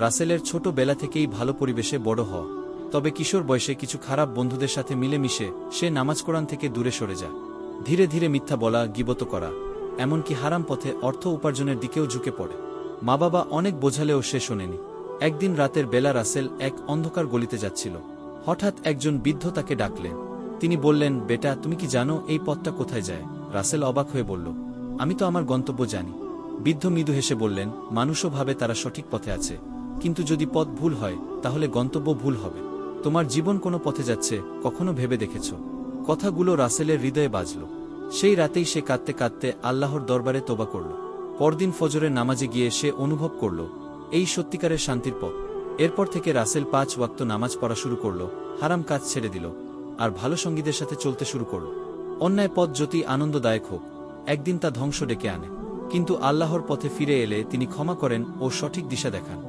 রাসেলের ছোট বেলা থেকেই ভালো পরিবেশে বড় হওয়া, তবে কিশোর বয়সে কিছু খারাপ বন্ধুদের সাথে মিলেমিশে সে নামাজ কোরআন থেকে দূরে সরে যায়। ধীরে ধীরে মিথ্যা বলা, গীবত করা, এমনকি হারাম পথে অর্থ উপার্জনের দিকেও ঝুঁকে পড়ে। মা বাবা অনেক বোঝালেও সে শোনেনি। একদিন রাতের বেলা রাসেল এক অন্ধকার গলিতে যাচ্ছিল। হঠাৎ একজন বৃদ্ধ তাকে ডাকলেন। তিনি বললেন, বেটা, তুমি কি জানো এই পথটা কোথায় যায়? রাসেল অবাক হয়ে বলল, আমি তো আমার গন্তব্য জানি। বৃদ্ধ মৃদু হেসে বললেন, মানুষও ভাবে তারা সঠিক পথে আছে, কিন্তু যদি পথ ভুল হয় তাহলে গন্তব্য ভুল হবে। তোমার জীবন কোনো পথে যাচ্ছে, কখনো ভেবে দেখেছ? কথাগুলো রাসেলের হৃদয়ে বাজল। সেই রাতেই সে কাঁদতে কাঁদতে আল্লাহর দরবারে তোবা করল। পরদিন ফজরের নামাজে গিয়ে সে অনুভব করল এই সত্যিকারের শান্তির পথ। এরপর থেকে রাসেল 5 ওয়াক্ত নামাজ পড়া শুরু করল, হারাম কাজ ছেড়ে দিল, আর ভালো সঙ্গীদের সাথে চলতে শুরু করল। অন্যায় পথ যতই আনন্দদায়ক হোক, একদিন তা ধ্বংস ডেকে আনে, কিন্তু আল্লাহর পথে ফিরে এলে তিনি ক্ষমা করেন ও সঠিক দিশা দেখান।